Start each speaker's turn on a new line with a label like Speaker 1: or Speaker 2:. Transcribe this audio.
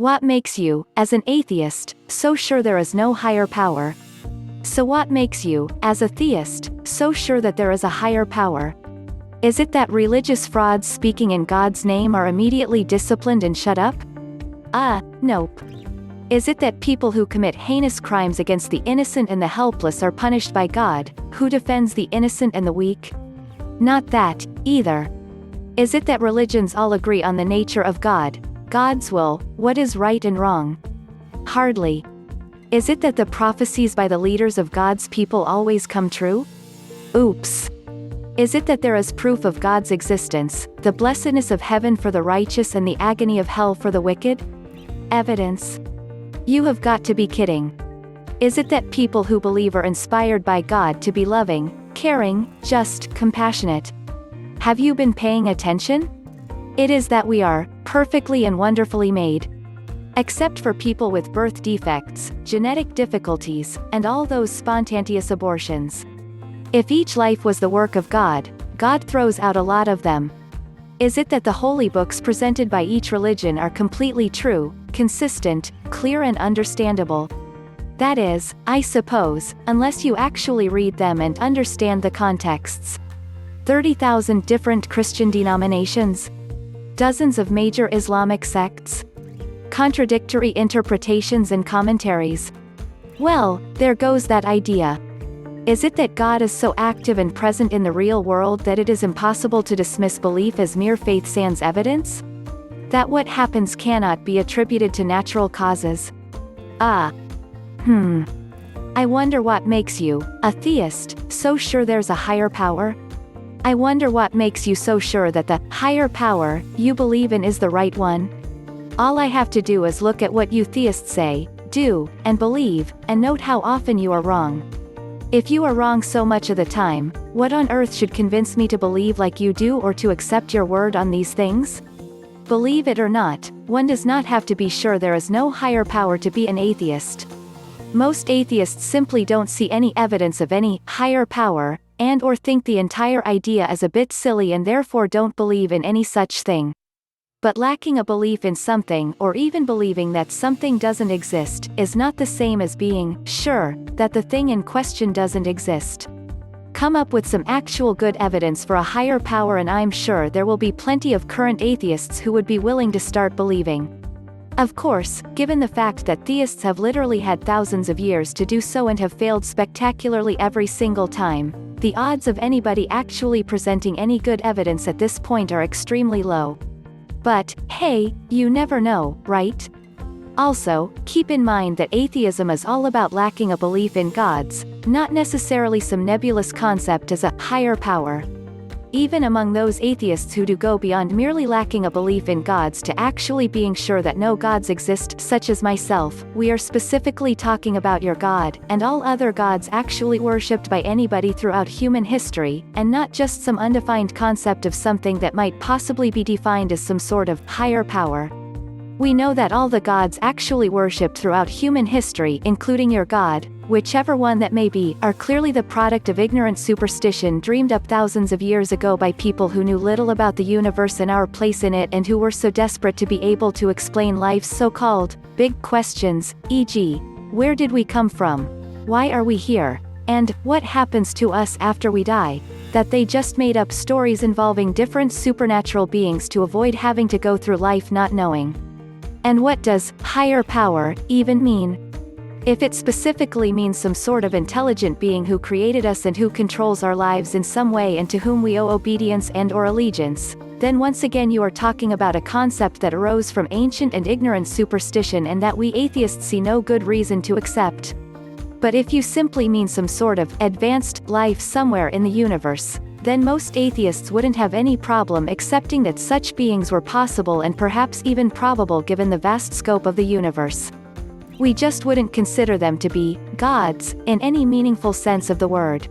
Speaker 1: What makes you, as an atheist, so sure there is no higher power? So what makes you, as a theist, so sure that there is a higher power? Is it that religious frauds speaking in God's name are immediately disciplined and shut up? Nope. Is it that people who commit heinous crimes against the innocent and the helpless are punished by God, who defends the innocent and the weak? Not that, either. Is it that religions all agree on the nature of God, God's will, what is right and wrong? Hardly. Is it that the prophecies by the leaders of God's people always come true? Oops. Is it that there is proof of God's existence, the blessedness of heaven for the righteous and the agony of hell for the wicked? Evidence. You have got to be kidding. Is it that people who believe are inspired by God to be loving, caring, just, compassionate? Have you been paying attention? It is that we are perfectly and wonderfully made. Except for people with birth defects, genetic difficulties, and all those spontaneous abortions. If each life was the work of God, God throws out a lot of them. Is it that the holy books presented by each religion are completely true, consistent, clear and understandable? That is, I suppose, unless you actually read them and understand the contexts. 30,000 different Christian denominations? Dozens of major Islamic sects? Contradictory interpretations and commentaries? Well, there goes that idea. Is it that God is so active and present in the real world that it is impossible to dismiss belief as mere faith sans evidence? That what happens cannot be attributed to natural causes? I wonder what makes you, a theist, so sure there's a higher power? I wonder what makes you so sure that the higher power you believe in is the right one? All I have to do is look at what you theists say, do, and believe, and note how often you are wrong. If you are wrong so much of the time, what on earth should convince me to believe like you do or to accept your word on these things? Believe it or not, one does not have to be sure there is no higher power to be an atheist. Most atheists simply don't see any evidence of any higher power, and or think the entire idea is a bit silly and therefore don't believe in any such thing. But lacking a belief in something or even believing that something doesn't exist is not the same as being sure that the thing in question doesn't exist. Come up with some actual good evidence for a higher power and I'm sure there will be plenty of current atheists who would be willing to start believing. Of course, given the fact that theists have literally had thousands of years to do so and have failed spectacularly every single time, the odds of anybody actually presenting any good evidence at this point are extremely low. But, hey, you never know, right? Also, keep in mind that atheism is all about lacking a belief in gods, not necessarily some nebulous concept as a higher power. Even among those atheists who do go beyond merely lacking a belief in gods to actually being sure that no gods exist, such as myself, we are specifically talking about your God, and all other gods actually worshipped by anybody throughout human history, and not just some undefined concept of something that might possibly be defined as some sort of higher power. We know that all the gods actually worshipped throughout human history, including your God, whichever one that may be, are clearly the product of ignorant superstition dreamed up thousands of years ago by people who knew little about the universe and our place in it and who were so desperate to be able to explain life's so-called big questions, e.g., where did we come from? Why are we here? And what happens to us after we die? That they just made up stories involving different supernatural beings to avoid having to go through life not knowing. And what does higher power even mean? If it specifically means some sort of intelligent being who created us and who controls our lives in some way and to whom we owe obedience and or allegiance, then once again you are talking about a concept that arose from ancient and ignorant superstition and that we atheists see no good reason to accept. But if you simply mean some sort of advanced life somewhere in the universe, then most atheists wouldn't have any problem accepting that such beings were possible and perhaps even probable given the vast scope of the universe. We just wouldn't consider them to be gods in any meaningful sense of the word.